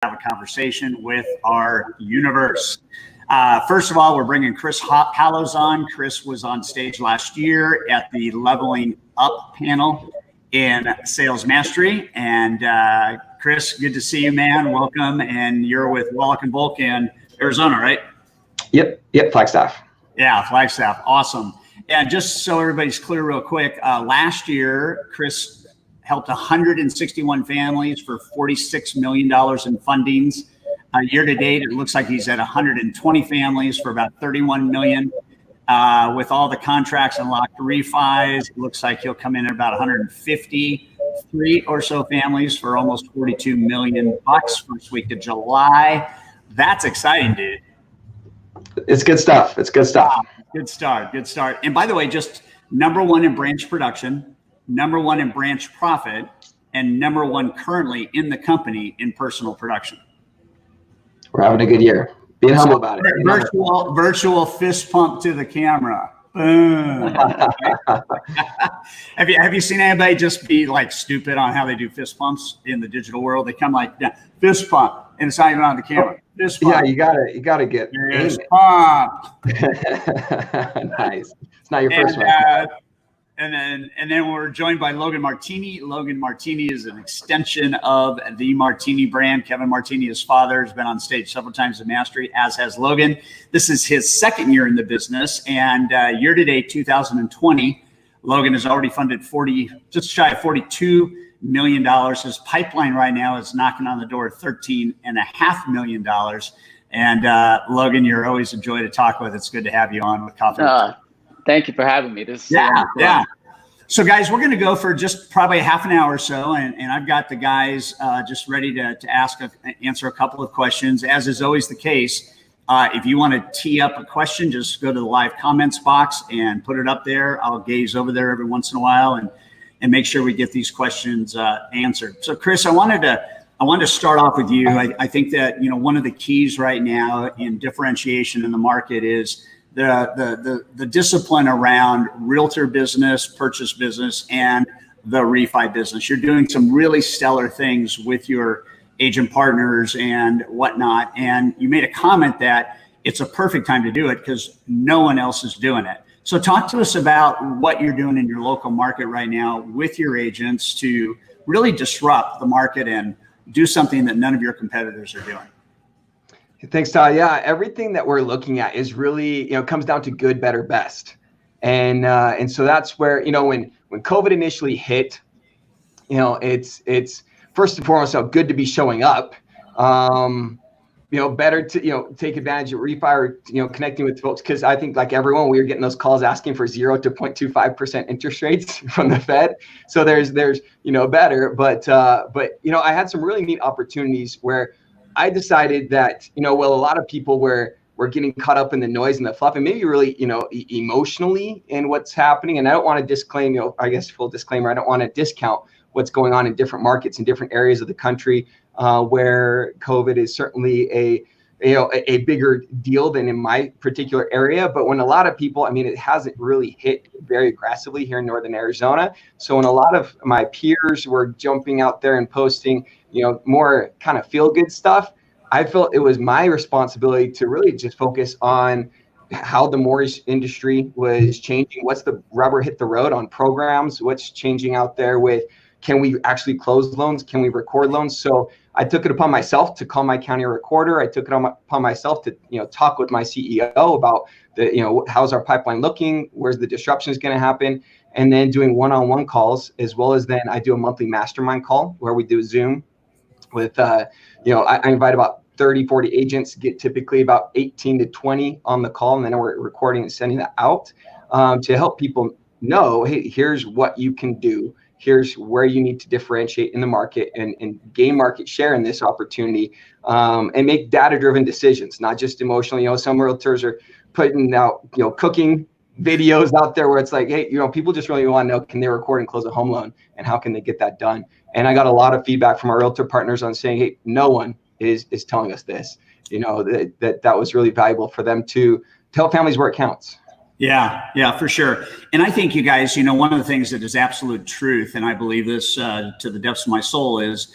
have a conversation with our universe. First of all, we're bringing Chris Hallows on. Chris was on stage last year at the Leveling Up panel in Sales Mastery. And Chris, good to see you, man. Welcome. And you're with Wallach & Volk in Arizona, right? Yep, Flagstaff. Yeah, Flagstaff. Awesome. And just so everybody's clear real quick, last year, Chris helped 161 families for $46 million in fundings. Year to date, it looks like he's at 120 families for about $31 million. With all the contracts and locked refis, it looks like he'll come in at about 153 or so families for almost $42 million first week of July. That's exciting, dude. It's good stuff. It's good stuff. Wow. Good start. Good start. And by the way, just #1 in branch production, #1 in branch profit, and #1 currently in the company in personal production. We're having a good year. Being humble about it. Virtual fist pump to the camera. Boom. Have you seen anybody just be like stupid on how they do fist pumps in the digital world? They come like fist pump, and it's not even on the camera. Fist pump. Yeah, you gotta get fist pump. Nice. It's not your first one. And then we're joined by Logan Martini. Logan Martini is an extension of the Martini brand. Kevin Martini, his father, has been on stage several times at Mastery, as has Logan. This is his second year in the business, and year to date, 2020, Logan has already funded just shy of $42 million. His pipeline right now is knocking on the door of $13.5 million. And Logan, you're always a joy to talk with. It's good to have you on with Coffee. Thank you for having me. Yeah. So guys, we're going to go for just probably half an hour or so. And I've got the guys just ready to answer a couple of questions. As is always the case, if you want to tee up a question, just go to the live comments box and put it up there. I'll gaze over there every once in a while and make sure we get these questions answered. So Chris, I wanted to start off with you. I think that, one of the keys right now in differentiation in the market is the discipline around realtor business, purchase business, and the refi business. You're doing some really stellar things with your agent partners and whatnot. And you made a comment that it's a perfect time to do it because no one else is doing it. So talk to us about what you're doing in your local market right now with your agents to really disrupt the market and do something that none of your competitors are doing. Thanks, Todd. Yeah, everything that we're looking at is really, comes down to good, better, best. And so that's where, when COVID initially hit, it's first and foremost, good to be showing up, better to, take advantage of refi or, connecting with folks. Cause I think like everyone, we were getting those calls asking for 0 to 0.25% interest rates from the Fed. So there's, better, but I had some really neat opportunities where I decided that, a lot of people were getting caught up in the noise and the fluff and maybe really, emotionally in what's happening. And I don't want to disclaim, I guess full disclaimer, I don't want to discount what's going on in different markets in different areas of the country where COVID is certainly a bigger deal than in my particular area. But when a lot of people, it hasn't really hit very aggressively here in Northern Arizona. So when a lot of my peers were jumping out there and posting, more kind of feel good stuff, I felt it was my responsibility to really just focus on how the mortgage industry was changing. What's the rubber hit the road on programs? What's changing out there with, can we actually close loans? Can we record loans? So I took it upon myself to call my county recorder. I took it upon myself to, talk with my CEO about how's our pipeline looking? Where's the disruptions going to happen? And then doing one-on-one calls, as well as then I do a monthly mastermind call where we do Zoom with, I invite about 30, 40 agents, get typically about 18 to 20 on the call. And then we're recording and sending that out to help people know, hey, here's what you can do. Here's where you need to differentiate in the market and gain market share in this opportunity and make data-driven decisions, not just emotional. Some realtors are putting out, cooking videos out there where it's like, hey, people just really want to know, can they record and close a home loan and how can they get that done? And I got a lot of feedback from our realtor partners on saying, hey, no one is telling us this, that was really valuable for them to tell families where it counts. Yeah, for sure. And I think you guys, one of the things that is absolute truth, and I believe this to the depths of my soul, is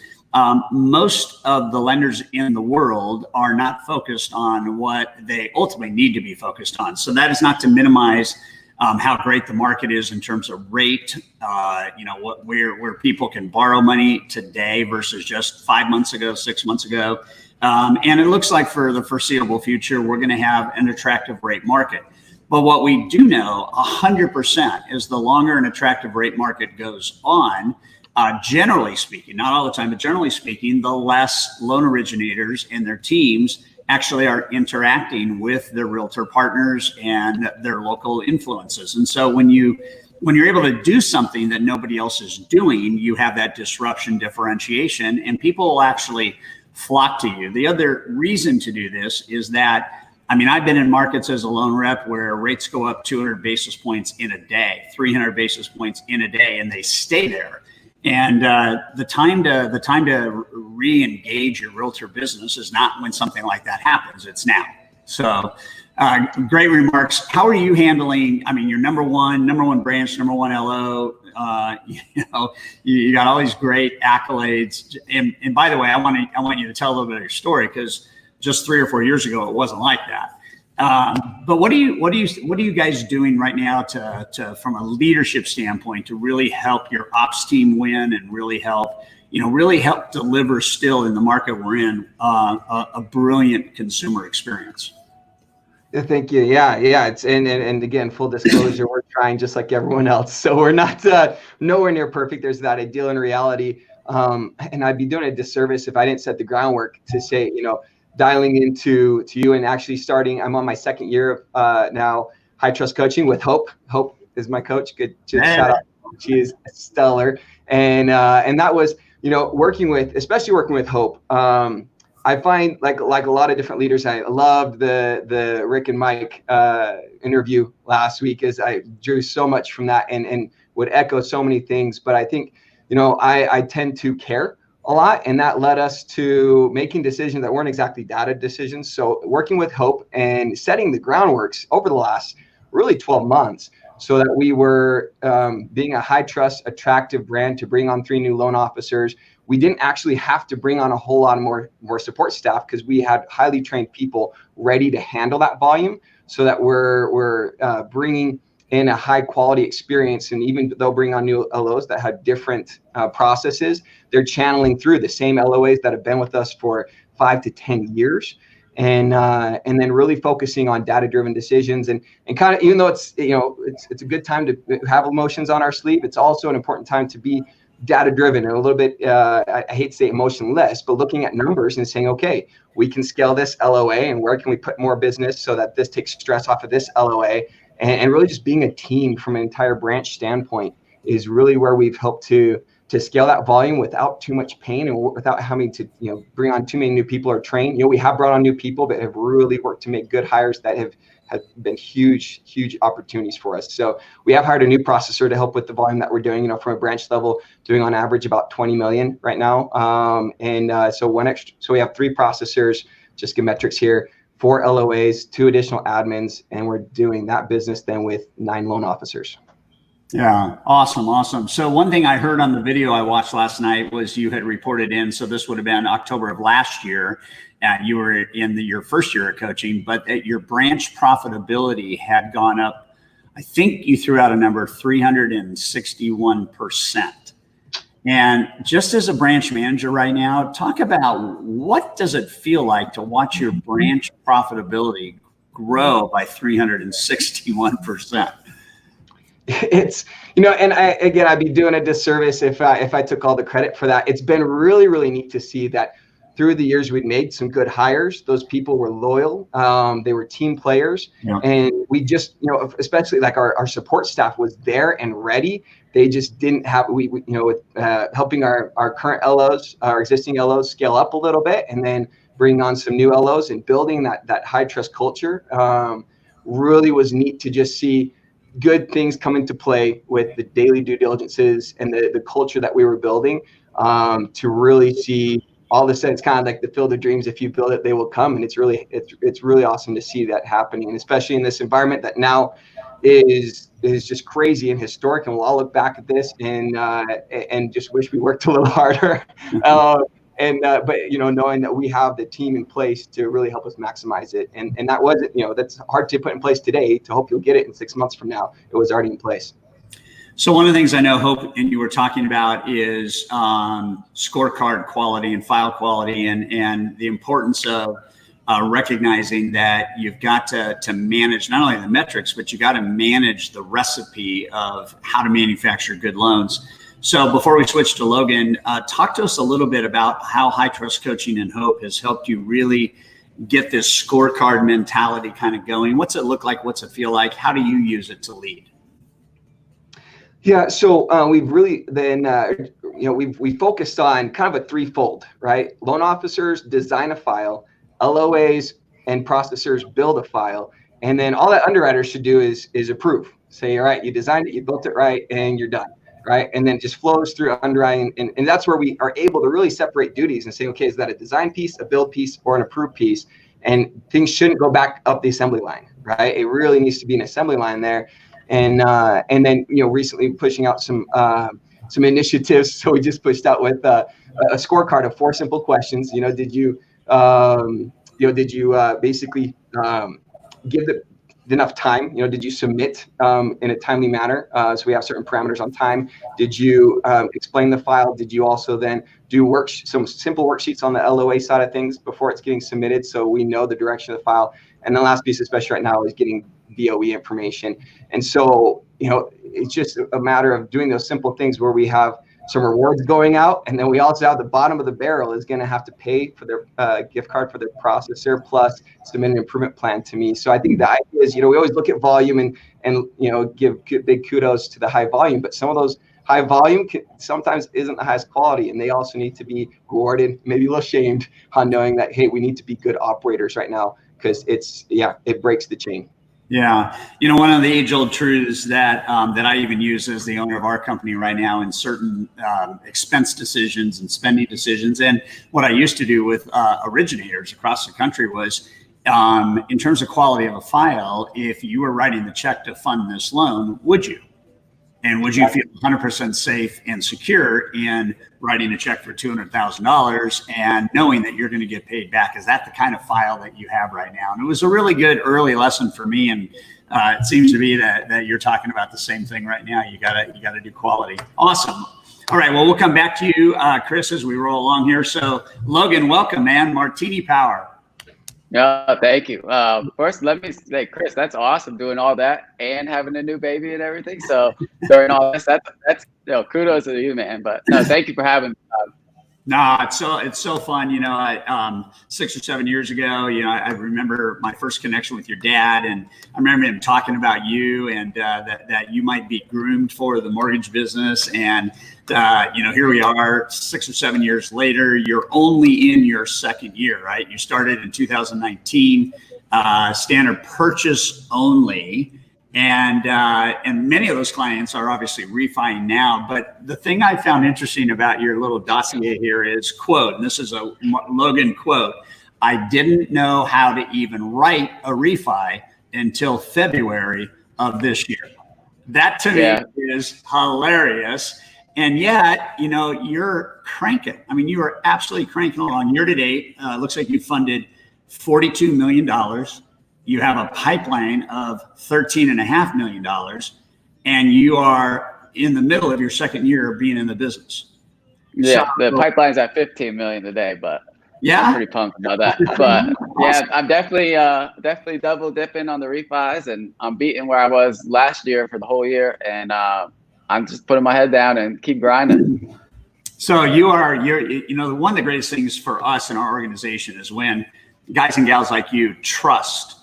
most of the lenders in the world are not focused on what they ultimately need to be focused on. So that is not to minimize how great the market is in terms of rate, where people can borrow money today versus just 5 months ago, 6 months ago. And it looks like for the foreseeable future, we're going to have an attractive rate market. But what we do know 100% is the longer an attractive rate market goes on, generally speaking, not all the time, but generally speaking, the less loan originators and their teams actually are interacting with their realtor partners and their local influences. And so when you're able to do something that nobody else is doing, you have that disruption differentiation, and people will actually flock to you. The other reason to do this is that, I mean, I've been in markets as a loan rep where rates go up 200 basis points in a day, 300 basis points in a day, and they stay there. And the time to re-engage your realtor business is not when something like that happens. It's now. So great remarks. How are you handling? I mean, you're number one branch, number one LO. You got all these great accolades. And by the way, I want you to tell a little bit of your story, because just 3 or 4 years ago it wasn't like that. But what are you guys doing right now to from a leadership standpoint to really help your ops team win and really help deliver still in the market we're in a brilliant consumer experience? Thank you. Yeah. It's and again, full disclosure, we're trying just like everyone else, so we're not nowhere near perfect. There's that ideal in reality, and I'd be doing a disservice if I didn't set the groundwork to say, dialing into you and actually starting. I'm on my 2nd year of now high trust coaching with Hope. Hope is my coach. Good shout out. She is stellar, and that was working with Hope. I find like a lot of different leaders. I loved the Rick and Mike interview last week, as I drew so much from that and would echo so many things. But I think I tend to care a lot, and that led us to making decisions that weren't exactly data decisions. So working with Hope and setting the groundworks over the last really 12 months, so that we were being a high trust, attractive brand to bring on 3 new loan officers. We didn't actually have to bring on a whole lot more support staff, because we had highly trained people ready to handle that volume, so that we're bringing in a high quality experience. And even though bring on new LOs that have different processes, they're channeling through the same LOAs that have been with us for 5 to 10 years. And then really focusing on data-driven decisions, and kind of, even though it's a good time to have emotions on our sleeve, it's also an important time to be data-driven and a little bit, I hate to say emotionless, but looking at numbers and saying, okay, we can scale this LOA, and where can we put more business so that this takes stress off of this LOA, and really just being a team from an entire branch standpoint is really where we've helped to scale that volume without too much pain and without having to bring on too many new people or train. We have brought on new people, but have really worked to make good hires that have been huge opportunities for us. So we have hired a new processor to help with the volume that we're doing, from a branch level, doing on average about 20 million right now. So we have 3 processors, just get metrics here, 4 LOAs, 2 additional admins, and we're doing that business then with 9 loan officers. Yeah. Awesome. So one thing I heard on the video I watched last night was you had reported in, so this would have been October of last year, and you were in your first year of coaching, but that your branch profitability had gone up. I think you threw out a number, 361%. And just as a branch manager right now, talk about what does it feel like to watch your branch profitability grow by 361%? It's, and I'd be doing a disservice if I took all the credit for that. It's been really, really neat to see that through the years we've made some good hires. Those people were loyal. They were team players. Yeah. And we just, especially like our support staff was there and ready. They just didn't have, helping our current LOs, our existing LOs scale up a little bit, and then bring on some new LOs and building that high trust culture. Really was neat to just see good things come into play with the daily due diligences and the culture that we were building, to really see all of a sudden. It's kind of like the field of dreams. If you build it, they will come. And it's really awesome to see that happening. And especially in this environment that now is just crazy and historic. And we'll all look back at this and just wish we worked a little harder. but knowing that we have the team in place to really help us maximize it, and that wasn't, that's hard to put in place today to hope you'll get it in 6 months from now. It was already in place. So one of the things I know Hope and you were talking about is scorecard quality and file quality, and the importance of recognizing that you've got to manage not only the metrics, but you got to manage the recipe of how to manufacture good loans. So before we switch to Logan, talk to us a little bit about how High Trust Coaching and Hope has helped you really get this scorecard mentality kind of going. What's it look like? What's it feel like? How do you use it to lead? Yeah, so we've really then, we focused on kind of a threefold, right? Loan officers design a file, LOAs and processors build a file, and then all that underwriters should do is approve. Say, all right, you designed it, you built it right, and you're done, right? And then it just flows through underwriting, and that's where we are able to really separate duties and say, okay, is that a design piece, a build piece, or an approved piece? And things shouldn't go back up the assembly line, right? It really needs to be an assembly line there. And then recently pushing out some initiatives. So we just pushed out with a scorecard of 4 simple questions. Did you basically give enough time? Did you submit in a timely manner? So we have certain parameters on time. Did you explain the file? Did you also then do some simple worksheets on the LOA side of things before it's getting submitted, so we know the direction of the file? And the last piece, especially right now, is getting BOE information. And so, it's just a matter of doing those simple things where we have some rewards going out, and then we also have the bottom of the barrel is going to have to pay for their gift card for their processor, plus submit an improvement plan to me. So I think the idea is, we always look at volume and give big kudos to the high volume, but some of those high volume sometimes isn't the highest quality, and they also need to be rewarded, maybe a little shamed on knowing that, hey, we need to be good operators right now, because it breaks the chain. Yeah. One of the age-old truths that I even use as the owner of our company right now in certain expense decisions and spending decisions, and what I used to do with originators across the country was, in terms of quality of a file, if you were writing the check to fund this loan, would you? And would you feel 100% safe and secure in writing a check for $200,000 and knowing that you're going to get paid back? Is that the kind of file that you have right now? And it was a really good early lesson for me. And it seems to be that you're talking about the same thing right now. You gotta do quality. Awesome. All right. Well, we'll come back to you, Chris, as we roll along here. So Logan, welcome, man. Martini Power. Yeah, thank you. First, let me say, Chris, that's awesome doing all that and having a new baby and everything. So during all this, that's kudos to you, man. But no, thank you for having me. No, it's so fun. I 6 or 7 years ago, I remember my first connection with your dad, and I remember him talking about you and that you might be groomed for the mortgage business. And here we are 6 or 7 years later. You're only in your second year, right? You started in 2019, standard purchase only. And many of those clients are obviously refining now. But the thing I found interesting about your little dossier here is, quote, and this is a Logan quote, "I didn't know how to even write a refi until February of this year." That to me is hilarious. And yet, you're cranking. I mean, you are absolutely cranking along. Year to date, looks like you funded $42 million. You have a pipeline of $13.5 million, and you are in the middle of your second year of being in the business. Yeah, so, the pipeline's at 15 million today, but I'm pretty pumped about that. But yeah, I'm definitely double dipping on the refis, and I'm beating where I was last year for the whole year, and I'm just putting my head down and keep grinding. So you're one of the greatest things for us in our organization is when guys and gals like you trust.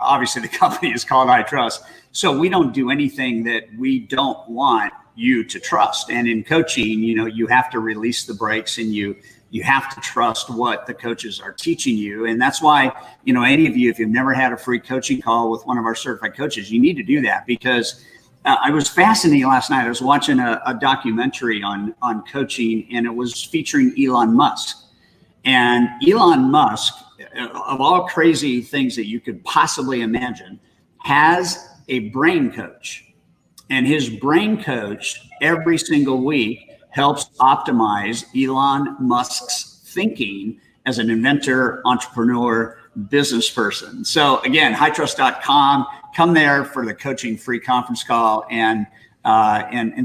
Obviously the company is called I Trust. So we don't do anything that we don't want you to trust. And in coaching, you have to release the brakes, and you have to trust what the coaches are teaching you. And that's why, any of you, if you've never had a free coaching call with one of our certified coaches, you need to do that, because I was fascinated last night. I was watching a documentary on coaching, and it was featuring Elon Musk. And Elon Musk, of all crazy things that you could possibly imagine, has a brain coach. And his brain coach every single week helps optimize Elon Musk's thinking as an inventor, entrepreneur, business person. So again, hightrust.com, come there for the coaching free conference call and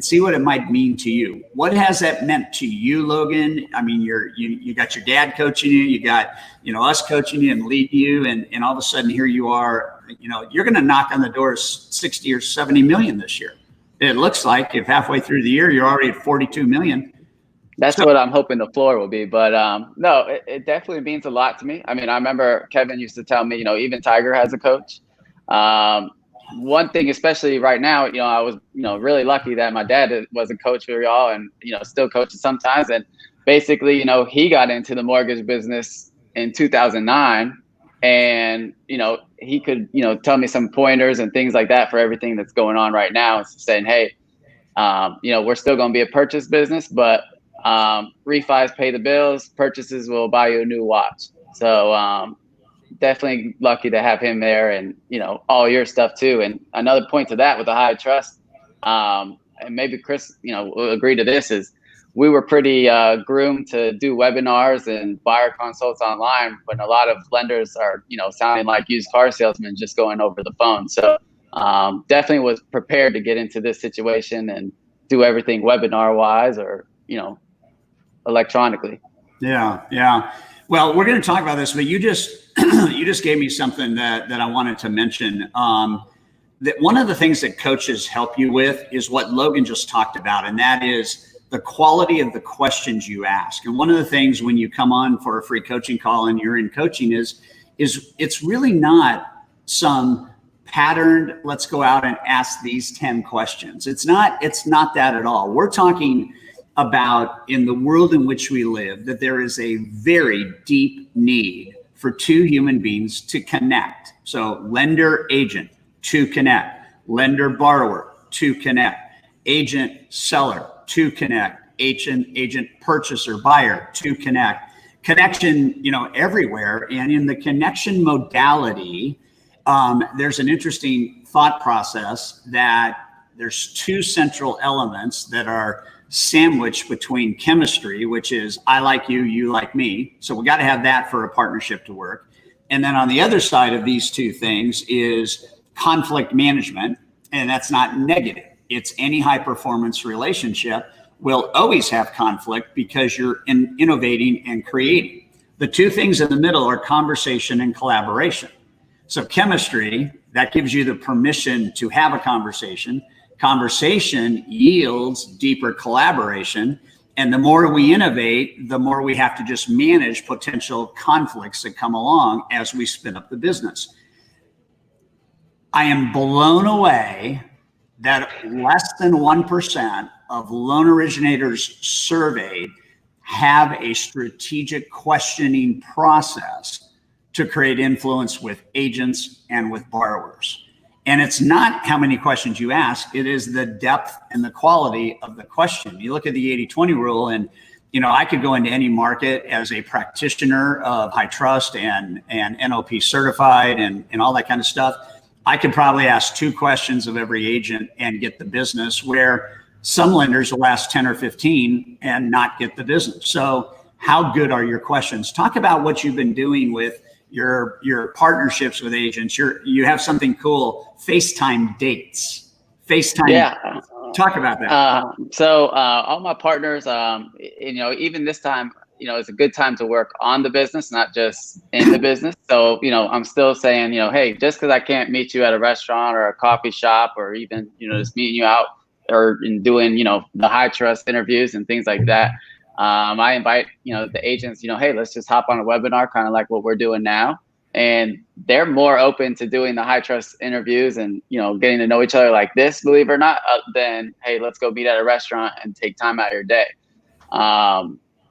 see what it might mean to you. What has that meant to you, Logan? I mean, you got your dad coaching you got, us coaching you and leading you. And all of a sudden here you are, you're going to knock on the door of 60 or 70 million this year. It looks like if halfway through the year, you're already at 42 million. That's what I'm hoping the floor will be. But no, it definitely means a lot to me. I mean, I remember Kevin used to tell me, even Tiger has a coach. One thing, especially right now, I was, really lucky that my dad was a coach for y'all and, still coaches sometimes. And basically, he got into the mortgage business in 2009 and, he could, tell me some pointers and things like that for everything that's going on right now. It's saying, hey, we're still going to be a purchase business, but refis pay the bills, purchases will buy you a new watch. So definitely lucky to have him there and, all your stuff too. And another point to that with the high trust, and maybe Chris, will agree to this, is we were pretty groomed to do webinars and buyer consults online when a lot of lenders are, sounding like used car salesmen just going over the phone. So definitely was prepared to get into this situation and do everything webinar wise or, electronically. Yeah. Well, we're going to talk about this, but you just gave me something that I wanted to mention. That one of the things that coaches help you with is what Logan just talked about, and that is the quality of the questions you ask. And one of the things when you come on for a free coaching call and you're in coaching is it's really not some patterned, let's go out and ask these 10 questions. It's not that at all. We're talking about, in the world in which we live, that there is a very deep need for two human beings to connect. So lender, agent, to connect. Lender, borrower, to connect. Agent, seller, to connect. Agent, purchaser, buyer, to connect. Connection, everywhere. And in the connection modality, there's an interesting thought process that there's two central elements that are sandwiched between chemistry, which is I like you, you like me. So we got to have that for a partnership to work. And then on the other side of these two things is conflict management. And that's not negative. It's any high performance relationship will always have conflict because you're innovating and creating. The two things in the middle are conversation and collaboration. So chemistry, that gives you the permission to have a conversation. Conversation yields deeper collaboration. And the more we innovate, the more we have to just manage potential conflicts that come along as we spin up the business. I am blown away that less than 1% of loan originators surveyed have a strategic questioning process to create influence with agents and with borrowers. And it's not how many questions you ask, it is the depth and the quality of the question. You look at the 80-20 rule and, I could go into any market as a practitioner of high trust and NOP certified and all that kind of stuff. I could probably ask 2 questions of every agent and get the business, where some lenders will ask 10 or 15 and not get the business. So how good are your questions? Talk about what you've been doing with your partnerships with agents. You have something cool, FaceTime dates. FaceTime. Yeah. Talk about that. So all my partners, even this time, it's a good time to work on the business, not just in the business. So, I'm still saying, hey, just because I can't meet you at a restaurant or a coffee shop or even, just meeting you out or in doing, the high trust interviews and things like that. I invite, the agents, hey, let's just hop on a webinar, kind of like what we're doing now. And they're more open to doing the high trust interviews and, getting to know each other like this, believe it or not, than, hey, let's go meet at a restaurant and take time out of your day.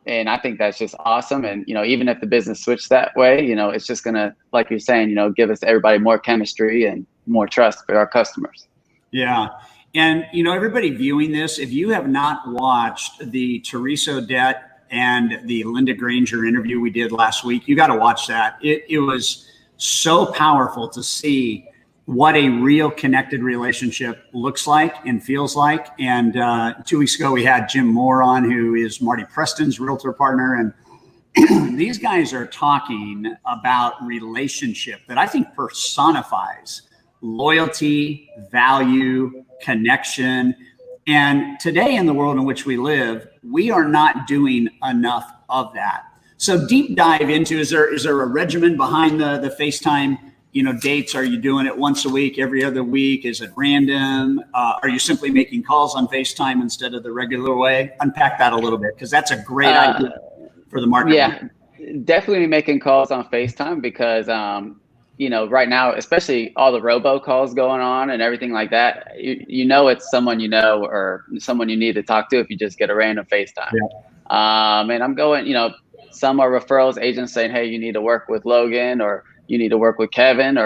And I think that's just awesome. And, even if the business switched that way, it's just going to, like you're saying, give us everybody more chemistry and more trust for our customers. Yeah. And, everybody viewing this, if you have not watched the Teresa Odette and the Linda Granger interview we did last week, you got to watch that. It was so powerful to see what a real connected relationship looks like and feels like. And 2 weeks ago, we had Jim Moore on, who is Marty Preston's realtor partner. these guys are talking about relationship that I think personifies loyalty, value, connection. And today in the world in which we live, we are not doing enough of that. So deep dive into, is there a regimen behind the FaceTime, dates? Are you doing it once a week, every other week? Is it random? Are you simply making calls on FaceTime instead of the regular way? Unpack that a little bit, because that's a great idea for the market. Yeah, definitely making calls on FaceTime because, right now, especially all the robocalls going on and everything like that, it's someone or someone you need to talk to if you just get a random FaceTime. Yeah. And I'm going, some are referrals, agents saying, hey, you need to work with Logan, or you need to work with Kevin,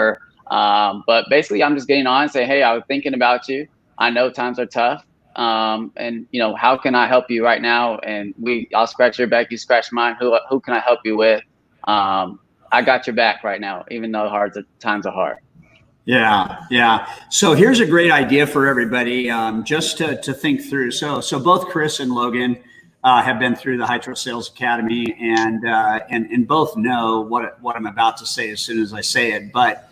but basically I'm just getting on and saying, hey, I was thinking about you. I know times are tough. And how can I help you right now? And I'll scratch your back, you scratch mine. Who can I help you with? I got your back right now, even though times are hard. Yeah. So here's a great idea for everybody, just to think through. So both Chris and Logan have been through the High Trust Sales Academy, and both know what I'm about to say as soon as I say it. But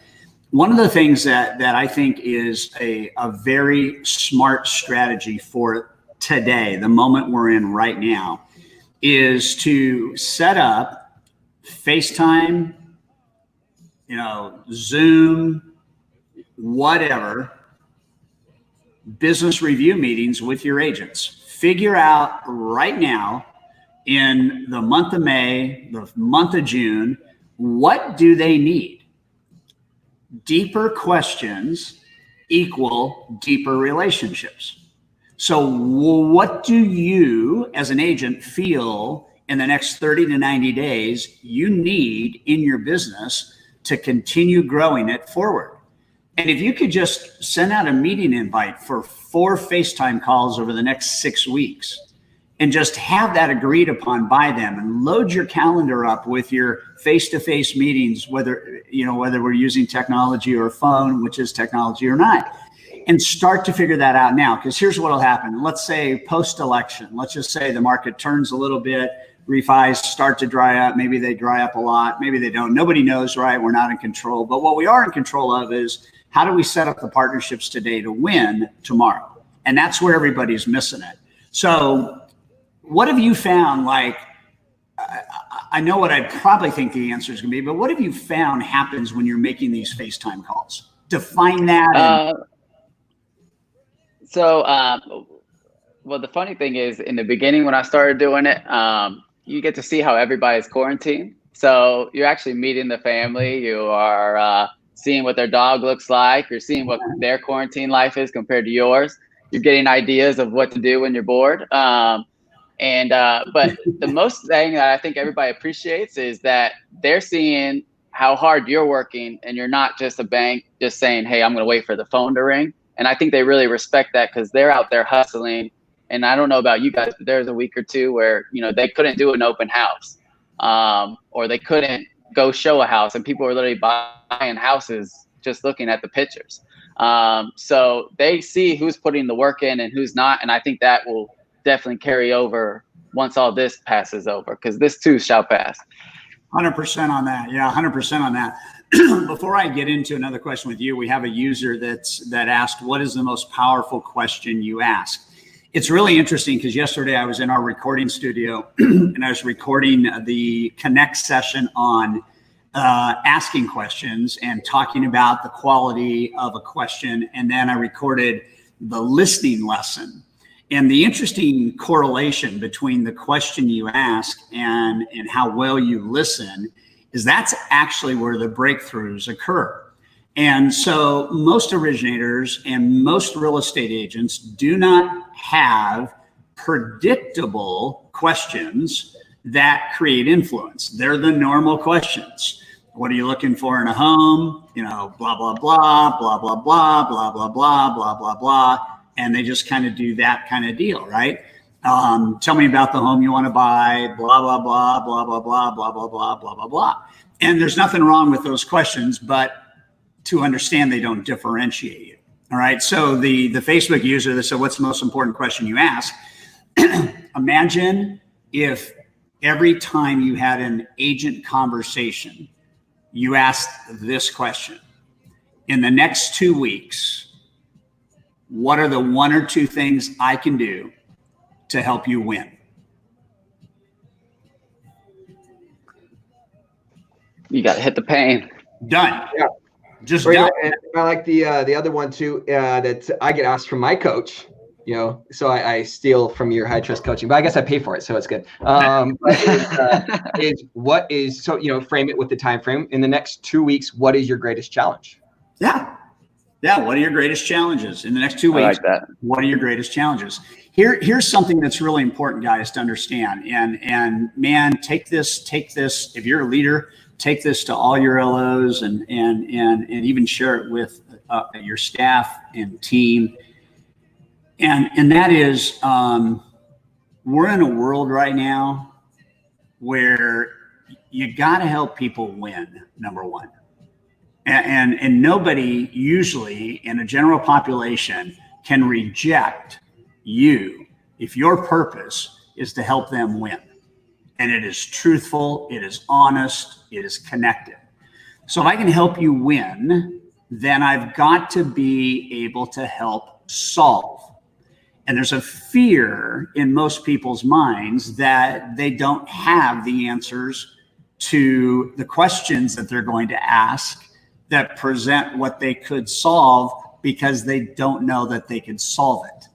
one of the things that I think is a very smart strategy for today, the moment we're in right now, is to set up FaceTime, Zoom, whatever, business review meetings with your agents. Figure out right now, in the month of May, the month of June, what do they need? Deeper questions equal deeper relationships. So what do you as an agent feel in the next 30 to 90 days you need in your business to continue growing it forward? And if you could just send out a meeting invite for 4 FaceTime calls over the next 6 weeks, and just have that agreed upon by them, and load your calendar up with your face-to-face meetings, whether we're using technology or a phone, which is technology or not, and start to figure that out now. Because here's what will happen. Let's say post-election, let's just say the market turns a little bit, refis start to dry up. Maybe they dry up a lot, maybe they don't. Nobody knows, right? We're not in control. But what we are in control of is, how do we set up the partnerships today to win tomorrow? And that's where everybody's missing it. So what have you found? Like, I know what I probably think the answer is going to be, but what have you found happens when you're making these FaceTime calls? Define that. Well, the funny thing is, in the beginning when I started doing it, you get to see how everybody's quarantined. So you're actually meeting the family. You are seeing what their dog looks like. You're seeing what their quarantine life is compared to yours. You're getting ideas of what to do when you're bored. But the most thing that I think everybody appreciates is that they're seeing how hard you're working, and you're not just a bank just saying, hey, I'm going to wait for the phone to ring. And I think they really respect that, because they're out there hustling. And I don't know about you guys, but there's a week or two where, they couldn't do an open house, or they couldn't go show a house, and people were literally buying houses just looking at the pictures. So they see who's putting the work in and who's not. And I think that will definitely carry over once all this passes over, because this too shall pass. 100% on that. Yeah, 100% on that. Before I get into another question with you, we have a user that asked, what is the most powerful question you ask? It's really interesting, because yesterday I was in our recording studio and I was recording the Connect session on asking questions and talking about the quality of a question. And then I recorded the listening lesson. And the interesting correlation between the question you ask and how well you listen is that's actually where the breakthroughs occur. And so most originators and most real estate agents do not have predictable questions that create influence. They're the normal questions. What are you looking for in a home? Blah, blah, blah, blah, blah, blah, blah, blah, blah, blah, blah, blah. And they just kind of do that kind of deal, right? Tell me about the home you want to buy, blah, blah, blah, blah, blah, blah, blah, blah, blah, blah, blah, blah. And there's nothing wrong with those questions, but to understand they don't differentiate you. All right. So the Facebook user that said, what's the most important question you ask? Imagine if every time you had an agent conversation, you asked this question: in the next 2 weeks, what are the 1 or 2 things I can do to help you win? You got to hit the pain. Done. Yeah. Just done. And I like the other one too, that I get asked from my coach, so I steal from your high trust coaching, but I guess I pay for it, so it's good. Frame it with the time frame. In the next 2 weeks, what is your greatest challenge? Yeah. What are your greatest challenges in the next 2 weeks? I like that. What are your greatest challenges? Here's something that's really important, guys, to understand. And man, take this. If you're a leader, take this to all your LOs and even share it with your staff and team. And that is, we're in a world right now where you got to help people win, number one. And nobody usually in a general population can reject you if your purpose is to help them win. And it is truthful, it is honest, it is connected. So if I can help you win, then I've got to be able to help solve. And there's a fear in most people's minds that they don't have the answers to the questions that they're going to ask that present what they could solve, because they don't know that they could solve it.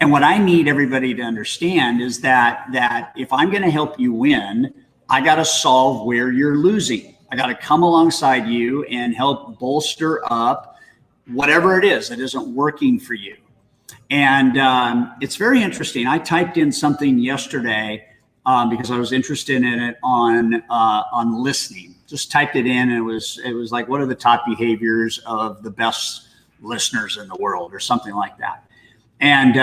And what I need everybody to understand is that if I'm going to help you win, I got to solve where you're losing. I got to come alongside you and help bolster up whatever it is that isn't working for you. And it's very interesting. I typed in something yesterday because I was interested in it on listening. Just typed it in, and it was like, what are the top behaviors of the best listeners in the world, or something like that. And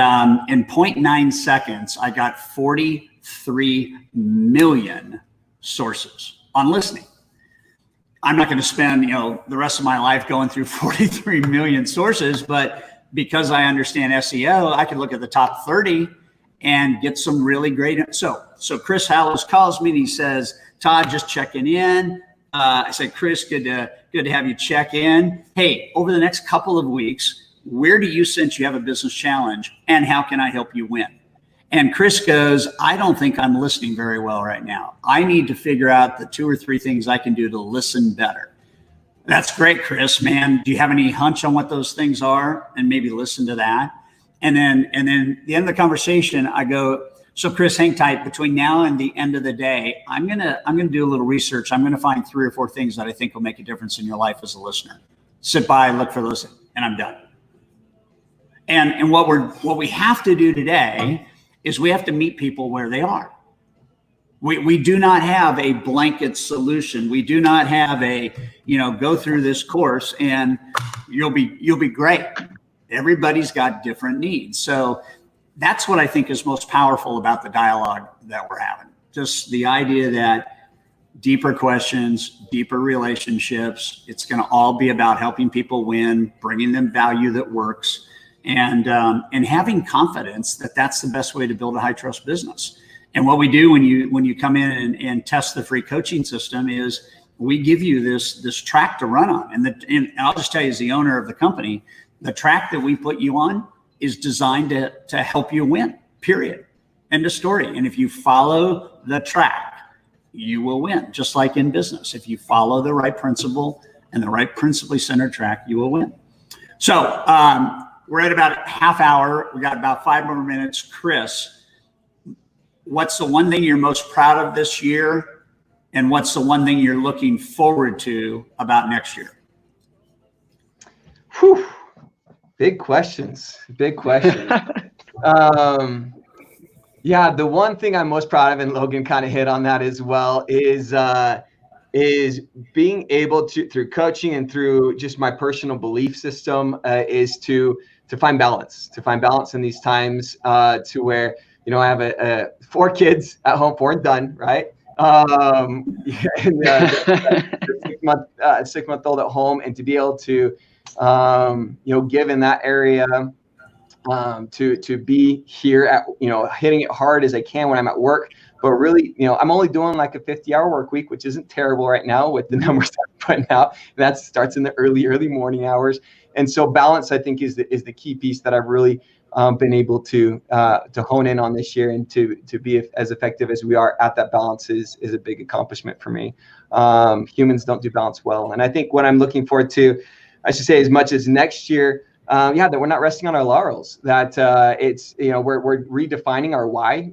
in 0.9 seconds, I got 43 million sources on listening. I'm not going to spend, the rest of my life going through 43 million sources, but because I understand SEO, I can look at the top 30 and get some really great. So Chris Hallows calls me and he says, Todd, just checking in. I said, Chris, good to have you check in. Hey, over the next couple of weeks, where do you sense you have a business challenge, and how can I help you win? And Chris goes, I don't think I'm listening very well right now. I need to figure out the 2 or 3 things I can do to listen better. That's great, Chris, man. Do you have any hunch on what those things are? And maybe listen to that. And then at the end of the conversation, I go, so Chris, hang tight. Between now and the end of the day, I'm gonna do a little research. I'm gonna find 3 or 4 things that I think will make a difference in your life as a listener. Sit by, look for those, and I'm done. And what we have to do today is we have to meet people where they are. We do not have a blanket solution. We do not have a, go through this course and you'll be great. Everybody's got different needs. So that's what I think is most powerful about the dialogue that we're having. Just the idea that deeper questions, deeper relationships, it's going to all be about helping people win, bringing them value that works, and having confidence that that's the best way to build a high trust business. And what we do when you come in and test the free coaching system is we give you this track to run on. And I'll just tell you, as the owner of the company, the track that we put you on is designed to help you win, period. End of story. And if you follow the track, you will win, just like in business. If you follow the right principle and the right principally centered track, you will win. So we're at about a half hour. We got about 5 more minutes. Chris, what's the one thing you're most proud of this year? And what's the one thing you're looking forward to about next year? Whew. Big questions. Yeah, the one thing I'm most proud of, and Logan kind of hit on that as well, is being able to, through coaching and through just my personal belief system, is to find balance in these times, to where, I have 4 kids at home, 4 and done, right? And the 6-month-old at home, and to be able to, give in that area, to be here at, hitting it hard as I can when I'm at work, but really, I'm only doing like a 50-hour work week, which isn't terrible right now with the numbers that I'm putting out. And that starts in the early morning hours. And so balance, I think, is the key piece that I've really been able to hone in on this year, and to be as effective as we are at that balance is a big accomplishment for me. Humans don't do balance well. And I think what I'm looking forward to, I should say, as much as next year, that we're not resting on our laurels, that it's, we're redefining our why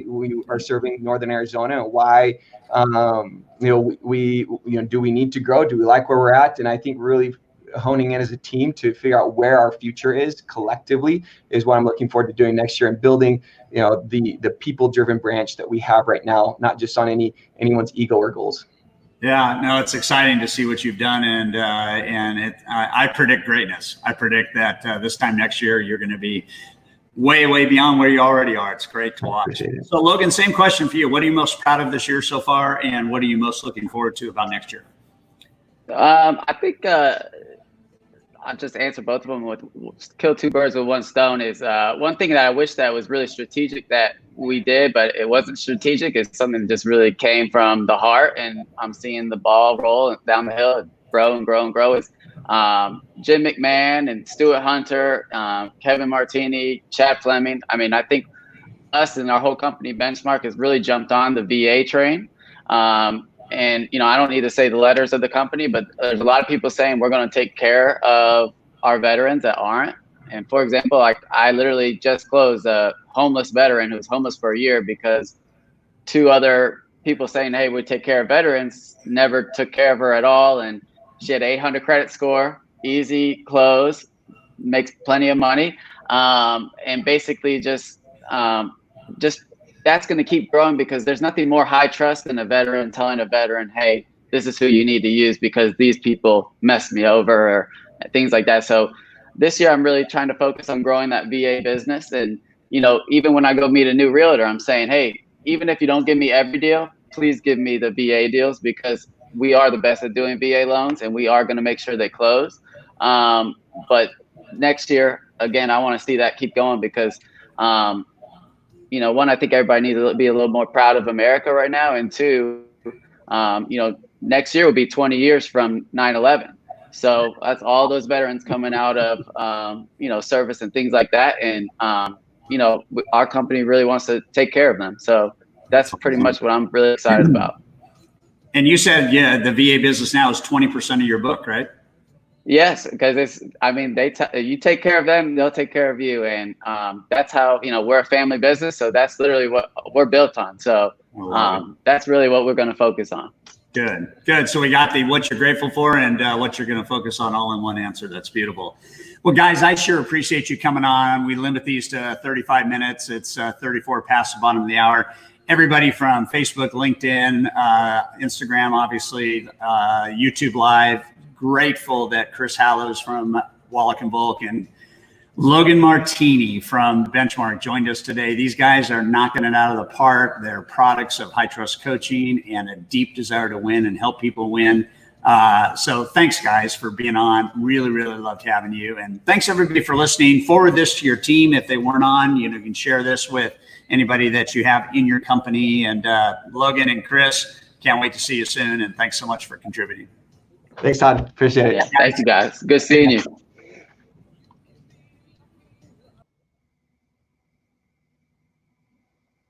we are serving Northern Arizona, and why, do we need to grow? Do we like where we're at? And I think really honing in as a team to figure out where our future is collectively is what I'm looking forward to doing next year, and building, the people-driven branch that we have right now, not just on anyone's ego or goals. Yeah, no, it's exciting to see what you've done, and I predict greatness. I predict that this time next year you're going to be way beyond where you already are. It's great to watch. So, Logan, same question for you. What are you most proud of this year so far, and what are you most looking forward to about next year? I think I'll just answer both of them with kill two birds with one stone. Is one thing that I wish that was really strategic that we did, but it wasn't strategic. It's something that just really came from the heart, and I'm seeing the ball roll down the hill, grow and grow and grow. Is Jim McMahon and Stuart Hunter, Kevin Martini, Chad Fleming. I mean, I think us and our whole company, Benchmark, has really jumped on the VA train. And, I don't need to say the letters of the company, but there's a lot of people saying we're going to take care of our veterans that aren't. And for example, I literally just closed a homeless veteran who was homeless for a year because two other people saying, hey, we take care of veterans, never took care of her at all. And she had 800 credit score, easy close, makes plenty of money. And basically just that's going to keep growing, because there's nothing more high trust than a veteran telling a veteran, hey, this is who you need to use because these people messed me over, or things like that. So this year I'm really trying to focus on growing that VA business. And, even when I go meet a new realtor, I'm saying, hey, even if you don't give me every deal, please give me the VA deals, because we are the best at doing VA loans, and we are going to make sure they close. But next year, again, I want to see that keep going, because one, I think everybody needs to be a little more proud of America right now. And two, next year will be 20 years from 9/11. So that's all those veterans coming out of, service and things like that. And, our company really wants to take care of them. So that's pretty much what I'm really excited about. And you said, the VA business now is 20% of your book, right? Yes, because you take care of them, they'll take care of you. And that's how, we're a family business. So that's literally what we're built on. So that's really what we're going to focus on. Good. So we got the what you're grateful for and what you're going to focus on all in one answer. That's beautiful. Well, guys, I sure appreciate you coming on. We limit these to 35 minutes. It's 34 past the bottom of the hour. Everybody from Facebook, LinkedIn, Instagram, obviously, YouTube Live. Grateful that Chris Hallows from Wallach & Volk and Logan Martini from Benchmark joined us today. These guys are knocking it out of the park. They're products of high trust coaching and a deep desire to win and help people win. So thanks, guys, for being on. Really, really loved having you. And thanks, everybody, for listening. Forward this to your team if they weren't on. You can share this with anybody that you have in your company. And Logan and Chris, can't wait to see you soon. And thanks so much for contributing. Thanks, Todd. Appreciate it. Yeah, thank you, guys. Good seeing you.